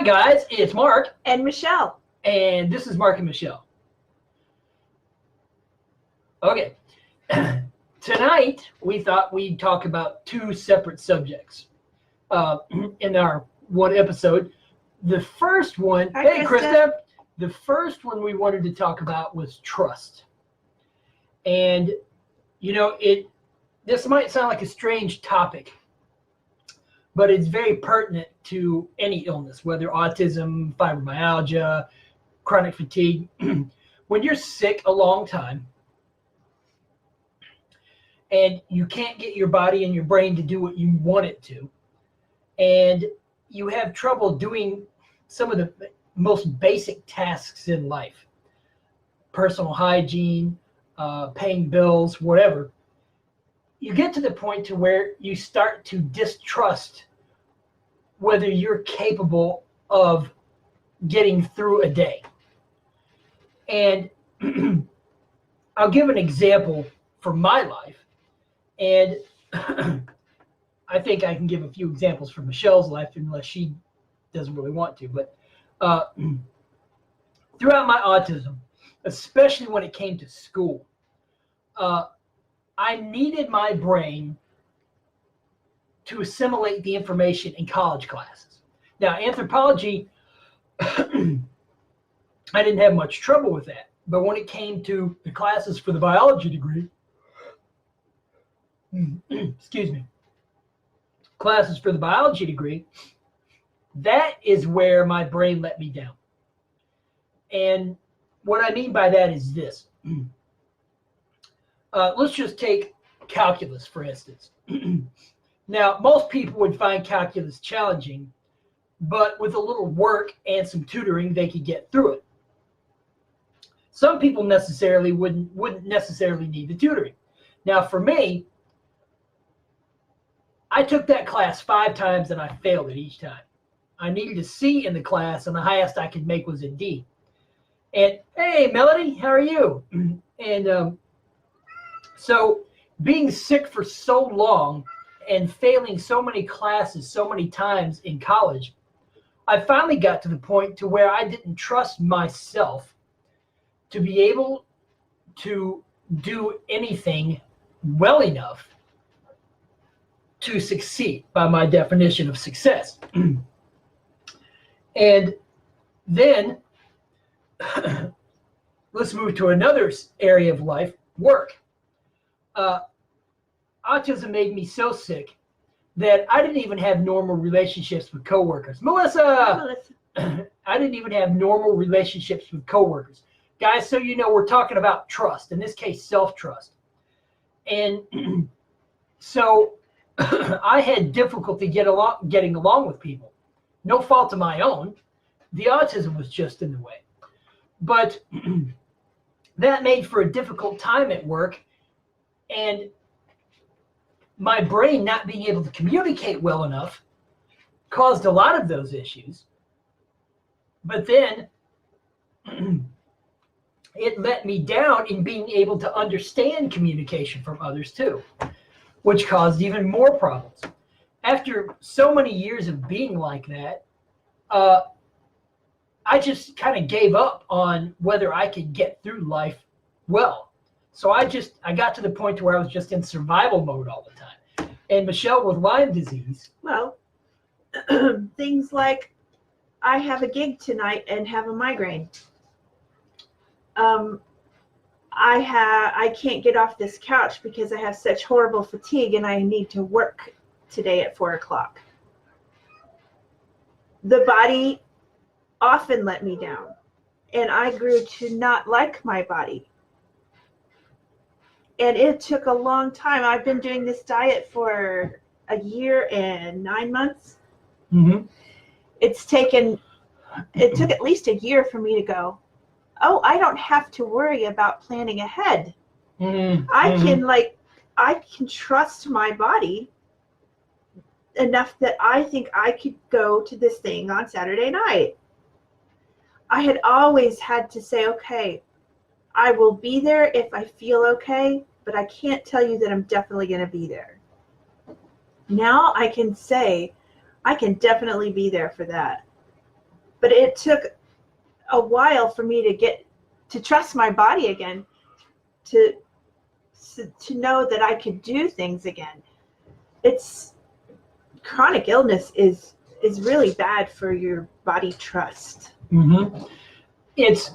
Hi guys, it's Mark and Michelle. and this is Mark and Michelle. Okay, tonight we thought we'd talk about two separate subjects in our one episode. The first one, Hi, hey Krista. Krista, the first one we wanted to talk about was trust. And you know, this might sound like a strange topic, but it's very pertinent to any illness, whether autism, fibromyalgia, chronic fatigue. When you're sick a long time and you can't get your body and your brain to do what you want it to, and you have trouble doing some of the most basic tasks in life, personal hygiene, paying bills, whatever, you get to the point to where you start to distrust whether you're capable of getting through a day. And I'll give an example from my life, and I think I can give a few examples from Michelle's life unless she doesn't really want to. But throughout my autism, especially when it came to school, I needed my brain to assimilate the information in college classes. Now, anthropology, I didn't have much trouble with that. But when it came to the classes for the biology degree, excuse me, classes for the biology degree, that is where my brain let me down. And what I mean by that is this. Let's just take calculus, for instance. Now, most people would find calculus challenging, but with a little work and some tutoring, they could get through it. Some people wouldn't necessarily need the tutoring. Now, for me, I took that class 5 times and I failed it each time. I needed a C in the class, and the highest I could make was a D. And hey, Melody, how are you? And so being sick for so long and failing so many classes so many times in college, I finally got to the point to where I didn't trust myself to be able to do anything well enough to succeed by my definition of success. And then let's move to another area of life, work. Autism made me so sick that I didn't even have normal relationships with coworkers. Melissa! I didn't even have normal relationships with coworkers. Guys, so you know, we're talking about trust, in this case, self-trust. And so I had difficulty getting along with people. No fault of my own. The autism was just in the way. But that made for a difficult time at work, and my brain not being able to communicate well enough caused a lot of those issues. But then it let me down in being able to understand communication from others too, which caused even more problems. After so many years of being like that, I just kind of gave up on whether I could get through life well. So I got to the point to where I was just in survival mode all the time. And Michelle, with Lyme disease, well, things like I have a gig tonight and have a migraine. I can't get off this couch because I have such horrible fatigue and I need to work today at 4:00. The body often let me down, and I grew to not like my body. And it took a long time. I've been doing this diet for a year and 9 months. Mm-hmm. It took at least a year for me to go, oh, I don't have to worry about planning ahead. Mm-hmm. I can trust my body enough that I think I could go to this thing on Saturday night. I had always had to say, okay, I will be there if I feel okay, but I can't tell you that I'm definitely going to be there. Now I can say, I can definitely be there for that. But it took a while for me to get to trust my body again, to know that I could do things again. It's chronic illness is really bad for your body trust. Mm-hmm. It's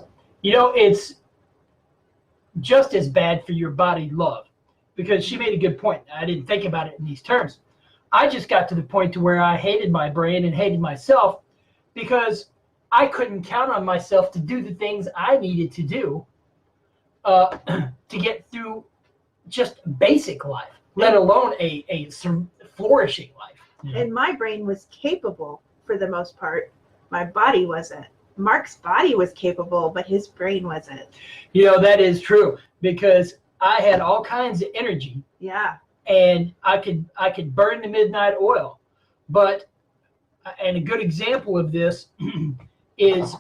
just as bad for your body love, because she made a good point. I didn't think about it in these terms. I just got to the point to where I hated my brain and hated myself because I couldn't count on myself to do the things I needed to do to get through just basic life, let alone a flourishing life. And my brain was capable for the most part. My body wasn't. Mark's body was capable, but his brain wasn't. That is true, because I had all kinds of energy. Yeah. And I could burn the midnight oil. And a good example of this is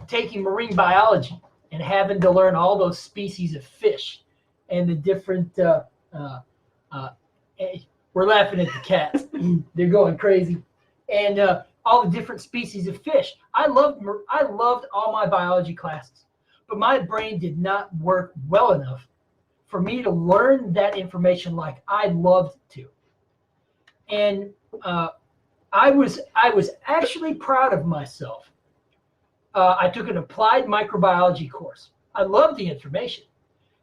taking marine biology and having to learn all those species of fish and the different we're laughing at the cats. They're going crazy. And all the different species of fish. I loved all my biology classes, but my brain did not work well enough for me to learn that information like I loved to. And I was actually proud of myself. I took an applied microbiology course. I loved the information.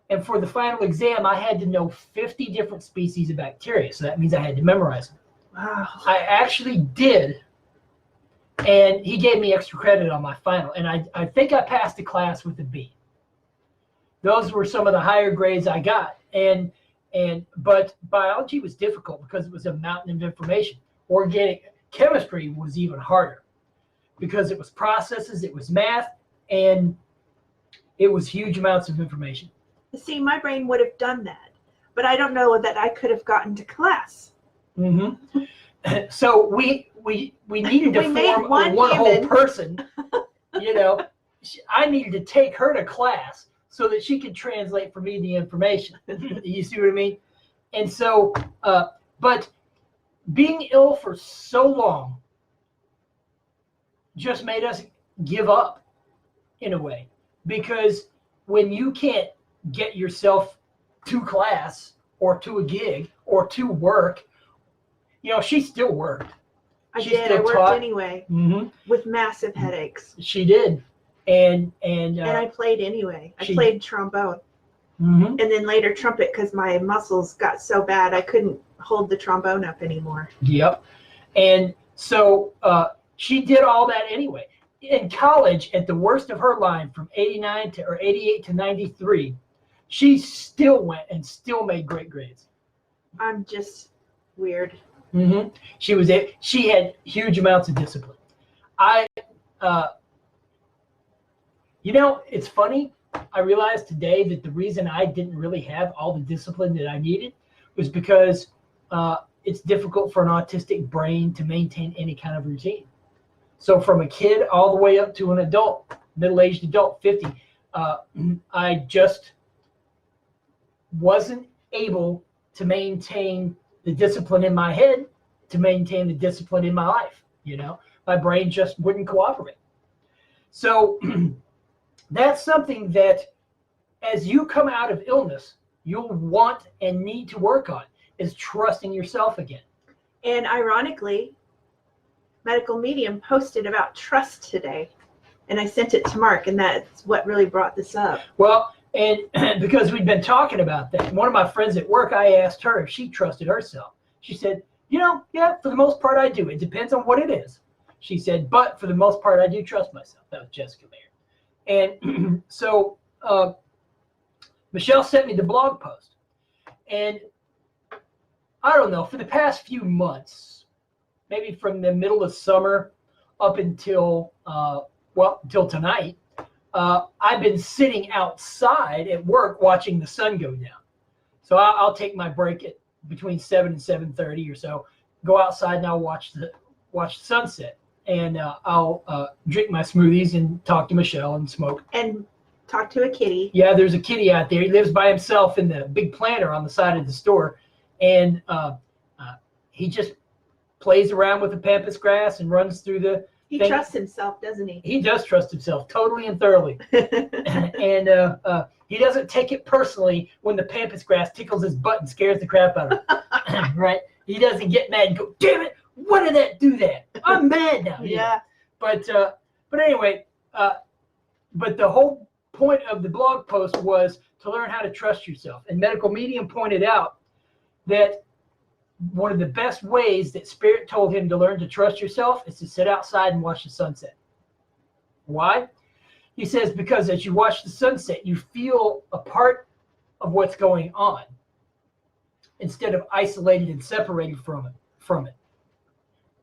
And for the final exam, I had to know 50 different species of bacteria. So that means I had to memorize them. Wow. I actually did. And he gave me extra credit on my final. And I think I passed the class with a B. Those were some of the higher grades I got. But biology was difficult because it was a mountain of information. Organic chemistry was even harder because it was processes, it was math, and it was huge amounts of information. See, my brain would have done that, but I don't know that I could have gotten to class. Mm-hmm. So we needed to form one whole person. I needed to take her to class so that she could translate for me the information. You see what I mean? And so, but being ill for so long just made us give up in a way, because when you can't get yourself to class or to a gig or to work, she still worked. I worked anyway. Mm-hmm. With massive headaches. She did. And I played anyway. I played trombone. Mm-hmm. And then later trumpet, because my muscles got so bad I couldn't hold the trombone up anymore. Yep. And so she did all that anyway. In college, at the worst of her line, from 88 to 93, she still went and still made great grades. I'm just weird. Mm-hmm. She had huge amounts of discipline. It's funny. I realized today that the reason I didn't really have all the discipline that I needed was because it's difficult for an autistic brain to maintain any kind of routine. So from a kid all the way up to an adult, middle-aged adult, 50, I just wasn't able to maintain the discipline in my head, to maintain the discipline in my life. My brain just wouldn't cooperate. So that's something that as you come out of illness, you'll want and need to work on, is trusting yourself again. And ironically, Medical Medium posted about trust today, and I sent it to Mark, and that's what really brought this up. Well, and because we've been talking about that, one of my friends at work, I asked her if she trusted herself. She said, yeah, for the most part I do. It depends on what it is. She said, but for the most part I do trust myself. That was Jessica Mayer. And so Michelle sent me the blog post. And I don't know, for the past few months, maybe from the middle of summer up until tonight, I've been sitting outside at work watching the sun go down. So I'll take my break at between 7 and 7:30 or so, go outside and I'll watch the sunset. And I'll drink my smoothies and talk to Michelle and smoke. And talk to a kitty. Yeah, there's a kitty out there. He lives by himself in the big planter on the side of the store. And he just plays around with the pampas grass and runs through the He trusts himself, doesn't he? He does trust himself totally and thoroughly. And he doesn't take it personally when the pampas grass tickles his butt and scares the crap out of him. Right? He doesn't get mad and go, damn it, why did that do that? I'm mad now. Yeah. But anyway, but the whole point of the blog post was to learn how to trust yourself. And Medical Medium pointed out that one of the best ways that Spirit told him to learn to trust yourself is to sit outside and watch the sunset. Why? He says, because as you watch the sunset, you feel a part of what's going on instead of isolated and separated from it.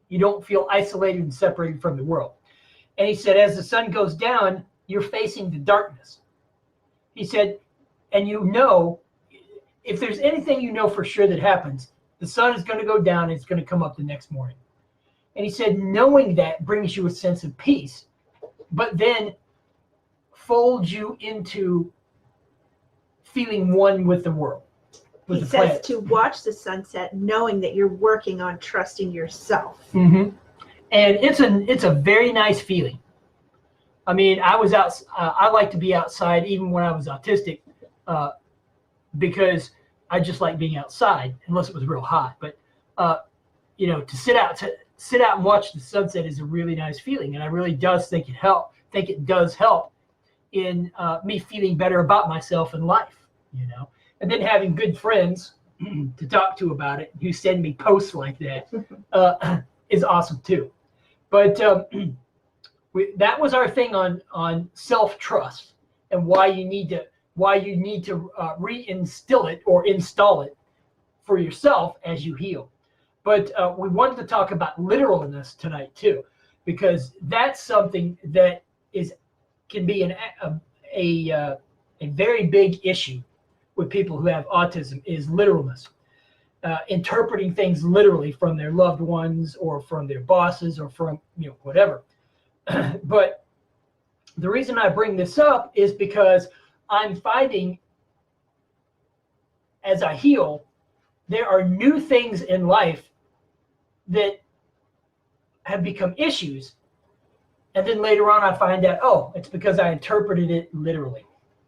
You don't feel isolated and separated from the world. And he said, as the sun goes down, you're facing the darkness. He said, and you know, if there's anything you know for sure that happens, the sun is going to go down and it's going to come up the next morning. And he said, knowing that brings you a sense of peace, but then folds you into feeling one with the world. He says to watch the sunset, knowing that you're working on trusting yourself. Mm-hmm. And it's a very nice feeling. I mean, I was out. I like to be outside even when I was autistic, because I just like being outside, unless it was real hot. But to sit out and watch the sunset is a really nice feeling, and I really think it does help in me feeling better about myself and life. And then having good friends to talk to about it who send me posts like that is awesome too. But that was our thing on self-trust and why you need to reinstill it or install it for yourself as you heal. But we wanted to talk about literalness tonight too, because that's something that can be a very big issue with people who have autism, is literalness. Interpreting things literally from their loved ones or from their bosses or from whatever. But the reason I bring this up is because I'm finding as I heal, there are new things in life that have become issues. And then later on I find out, oh, it's because I interpreted it literally.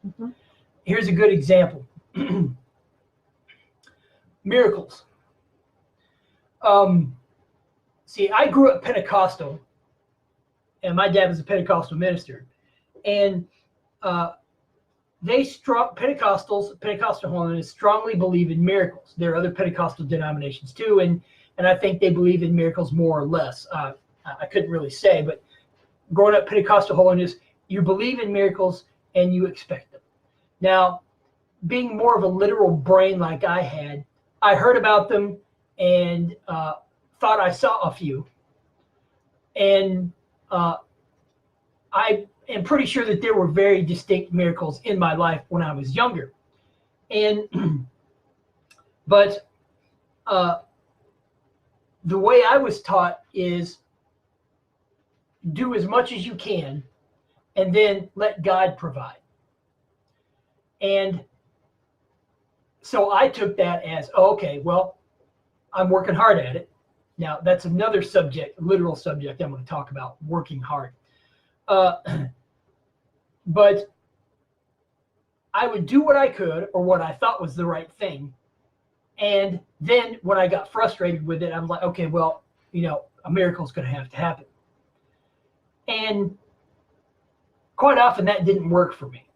Mm-hmm. Here's a good example. Miracles. See, I grew up Pentecostal, and my dad was a Pentecostal minister, and Pentecostal holiness strongly believe in miracles. There are other Pentecostal denominations too, and I think they believe in miracles more or less. I couldn't really say, but growing up Pentecostal holiness, you believe in miracles and you expect them. Now, being more of a literal brain like I had, I heard about them and thought I saw a few. And I am pretty sure that there were very distinct miracles in my life when I was younger. And but the way I was taught is do as much as you can and then let God provide. And so I took that as, okay, well, I'm working hard at it. Now, that's another subject, literal subject I'm going to talk about, working hard. But I would do what I could or what I thought was the right thing. And then when I got frustrated with it, I'm like, okay, well, a miracle is going to have to happen. And quite often that didn't work for me.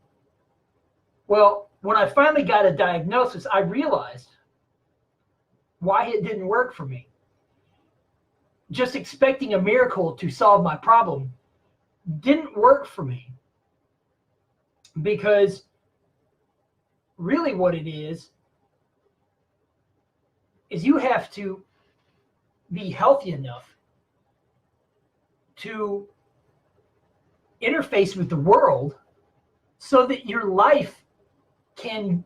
Well, when I finally got a diagnosis, I realized why it didn't work for me. Just expecting a miracle to solve my problem didn't work for me, because really what it is you have to be healthy enough to interface with the world so that your life can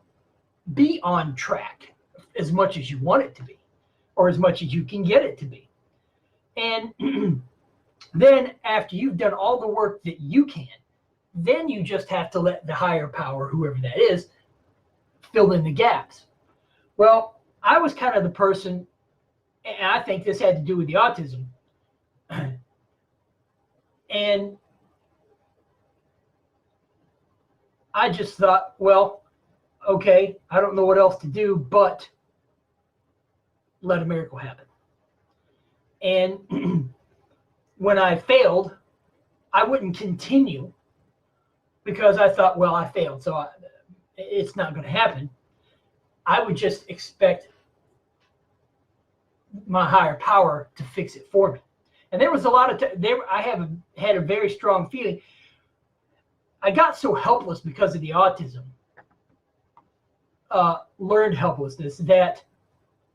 be on track as much as you want it to be, or as much as you can get it to be. And then after you've done all the work that you can, then you just have to let the higher power, whoever that is, fill in the gaps. Well, I was kind of the person, and I think this had to do with the autism. And I just thought, well, okay, I don't know what else to do but let a miracle happen. And when I failed, I wouldn't continue because I thought, well, I failed, so it's not going to happen. I would just expect my higher power to fix it for me. And there was a lot of I have had a very strong feeling. I got so helpless because of the autism, learned helplessness, that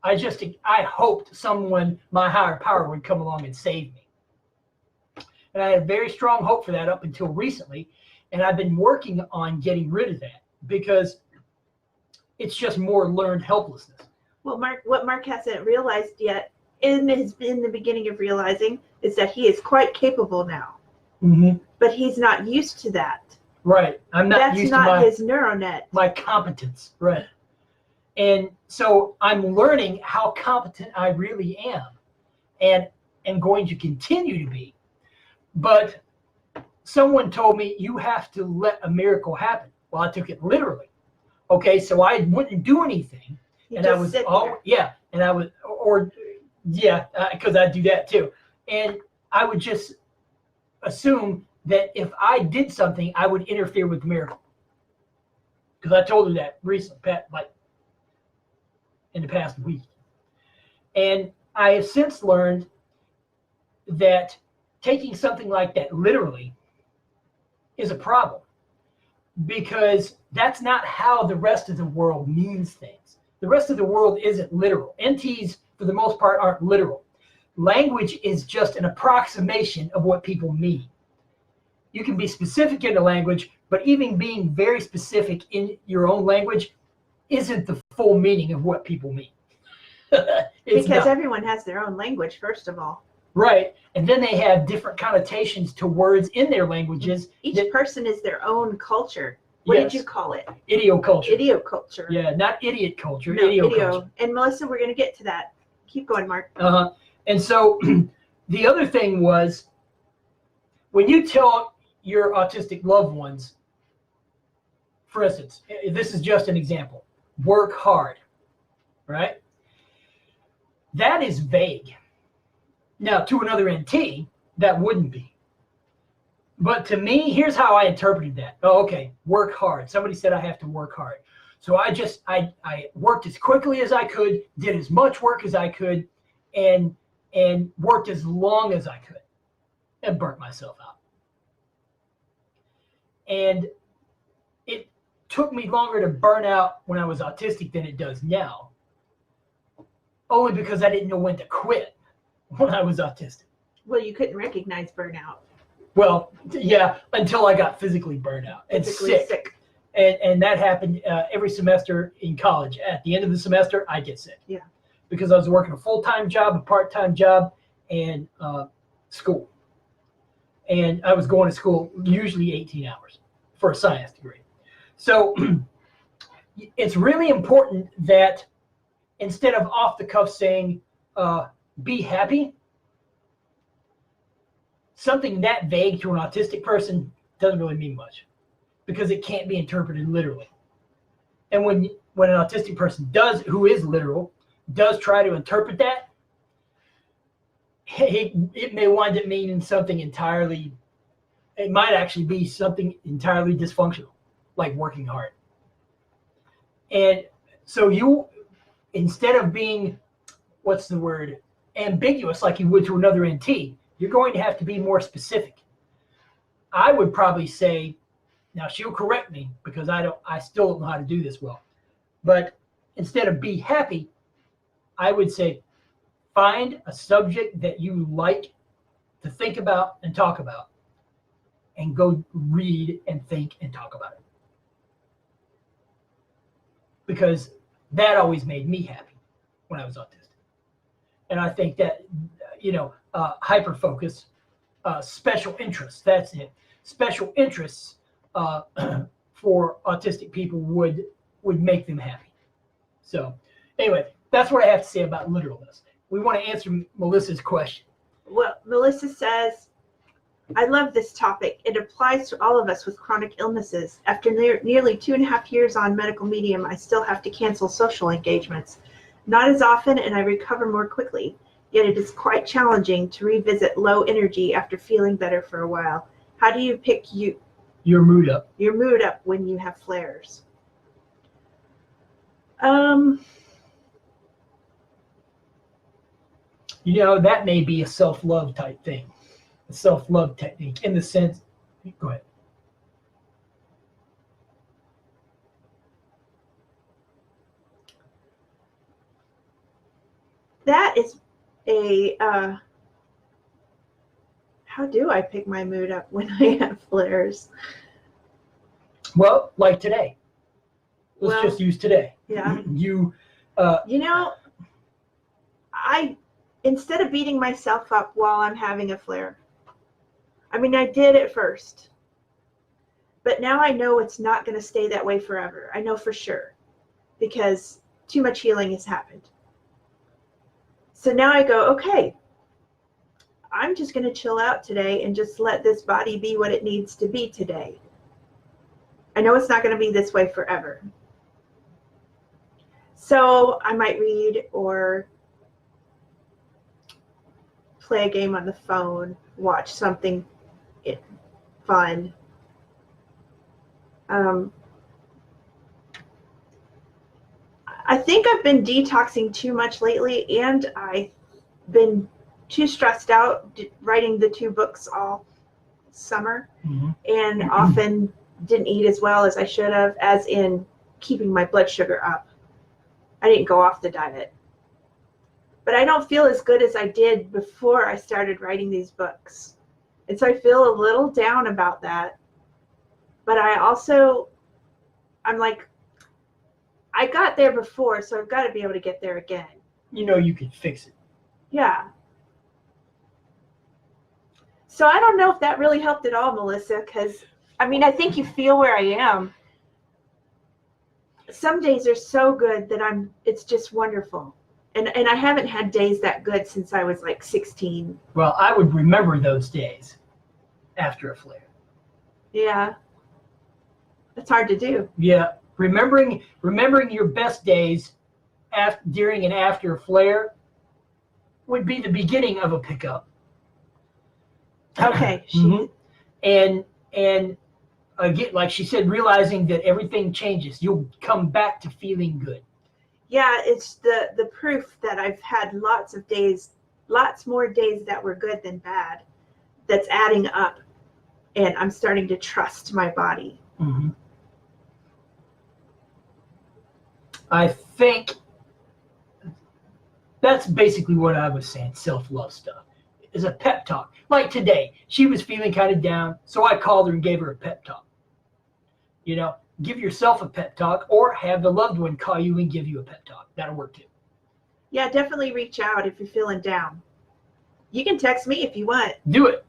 I hoped someone, my higher power, would come along and save me. And I had very strong hope for that up until recently. And I've been working on getting rid of that because it's just more learned helplessness. Well, what Mark hasn't realized yet, in the beginning of realizing, is that he is quite capable now. Mm-hmm. But he's not used to that. Right. I'm not used to his neuronet. My competence. Right. And so I'm learning how competent I really am and am going to continue to be. But someone told me you have to let a miracle happen. Well, I took it literally. Okay, so I wouldn't do anything. You just sit there. And I would, because I do that too. And I would just assume that if I did something, I would interfere with the miracle. Because I told her that recently, like in the past week. And I have since learned that taking something like that literally is a problem, because that's not how the rest of the world means things. The rest of the world isn't literal. NTs, for the most part, aren't literal. Language is just an approximation of what people mean. You can be specific in the language, but even being very specific in your own language isn't the full meaning of what people mean. Because everyone has their own language, first of all. Right. And then they have different connotations to words in their languages. Each person is their own culture. What did you call it? Idioculture. Idioculture. Yeah, not idiot culture. No, idioculture. And Melissa, we're going to get to that. Keep going, Mark. And so the other thing was, when you tell your autistic loved ones, for instance, this is just an example, work hard, right? That is vague. Now, to another NT, that wouldn't be. But to me, here's how I interpreted that. Oh, okay, work hard. Somebody said I have to work hard. So I worked as quickly as I could, did as much work as I could, and worked as long as I could, and burnt myself out. And it took me longer to burn out when I was autistic than it does now, only because I didn't know when to quit when I was autistic. Well, you couldn't recognize burnout. Well, yeah, until I got physically burned out and sick. And that happened every semester in college. At the end of the semester, I get sick. Yeah. Because I was working a full-time job, a part-time job, and school. And I was going to school usually 18 hours for a science degree. So it's really important that instead of off the cuff saying, be happy, something that vague to an autistic person doesn't really mean much, because it can't be interpreted literally. And when an autistic person who is literal, does try to interpret that, it may wind up meaning something entirely, it might actually be something entirely dysfunctional, like working hard. And so you, instead of being, ambiguous like you would to another NT, you're going to have to be more specific. I would probably say, now she'll correct me because I still don't know how to do this well, but instead of be happy, I would say, find a subject that you like to think about and talk about, and go read and think and talk about it. Because that always made me happy when I was autistic. And I think that, hyper-focus, special interests, that's it. Special interests for autistic people would make them happy. So anyway, that's what I have to say about literalness. We want to answer Melissa's question. Well, Melissa says, I love this topic. It applies to all of us with chronic illnesses. After nearly 2.5 years on medical medium, I still have to cancel social engagements. Not as often, and I recover more quickly. Yet it is quite challenging to revisit low energy after feeling better for a while. How do you pick your mood up when you have flares? That may be a self-love type thing, a self-love technique in the sense. Go ahead. That is how do I pick my mood up when I have flares? Well, like today. Let's just use today. Yeah. I instead of beating myself up while I'm having a flare, I mean, I did at first, but now I know it's not going to stay that way forever. I know for sure, because too much healing has happened. So now I go, okay, I'm just going to chill out today and just let this body be what it needs to be today. I know it's not going to be this way forever. So I might read or play a game on the phone, watch something fun. I think I've been detoxing too much lately, and I've been too stressed out writing the 2 books all summer, and often didn't eat as well as I should have, as in keeping my blood sugar up. I didn't go off the diet. But I don't feel as good as I did before I started writing these books. And so I feel a little down about that. But I'm like, I got there before, so I've got to be able to get there again. You can fix it. Yeah. So I don't know if that really helped at all, Melissa, because, I think you feel where I am. Some days are so good that it's just wonderful. And I haven't had days that good since I was like 16. Well, I would remember those days after a flare. Yeah. It's hard to do. Yeah. Remembering your best days during and after a flare would be the beginning of a pickup. Okay. And again, like she said, realizing that everything changes. You'll come back to feeling good. Yeah, it's the proof that I've had lots more days that were good than bad, that's adding up, and I'm starting to trust my body. Mm-hmm. I think that's basically what I was saying, self-love stuff. Is a pep talk. Like today, she was feeling kind of down, so I called her and gave her a pep talk. Give yourself a pep talk, or have the loved one call you and give you a pep talk. That'll work too. Yeah, definitely reach out if you're feeling down. You can text me if you want. Do it.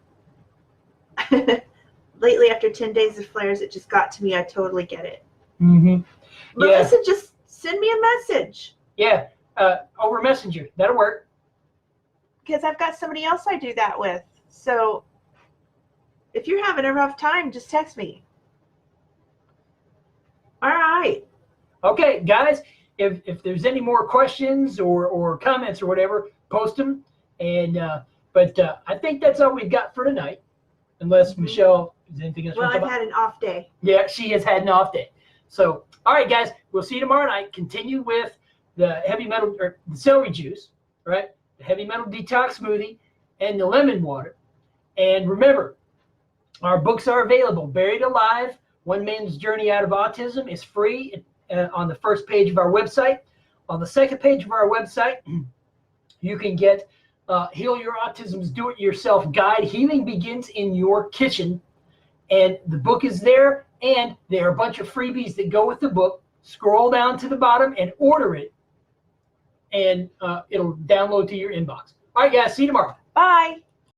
Lately, after 10 days of flares, it just got to me. I totally get it. Mm-hmm. Melissa, just send me a message. Yeah, over Messenger. That'll work. Because I've got somebody else I do that with. So if you're having a rough time, just text me. All right. Okay, guys, if there's any more questions or comments or whatever, post them. But I think that's all we've got for tonight. Unless Michelle, is anything else? Well, I've had an off day. Yeah, she has had an off day. So, all right, guys, we'll see you tomorrow night. Continue with the heavy metal, or the celery juice, right? The heavy metal detox smoothie and the lemon water. And remember, our books are available. Buried Alive, One Man's Journey Out of Autism is free on the first page of our website. On the second page of our website, you can get Heal Your Autism's Do-It-Yourself Guide. Healing begins in your kitchen. And the book is there, and there are a bunch of freebies that go with the book. Scroll down to the bottom and order it, and it'll download to your inbox. All right, guys, see you tomorrow. Bye.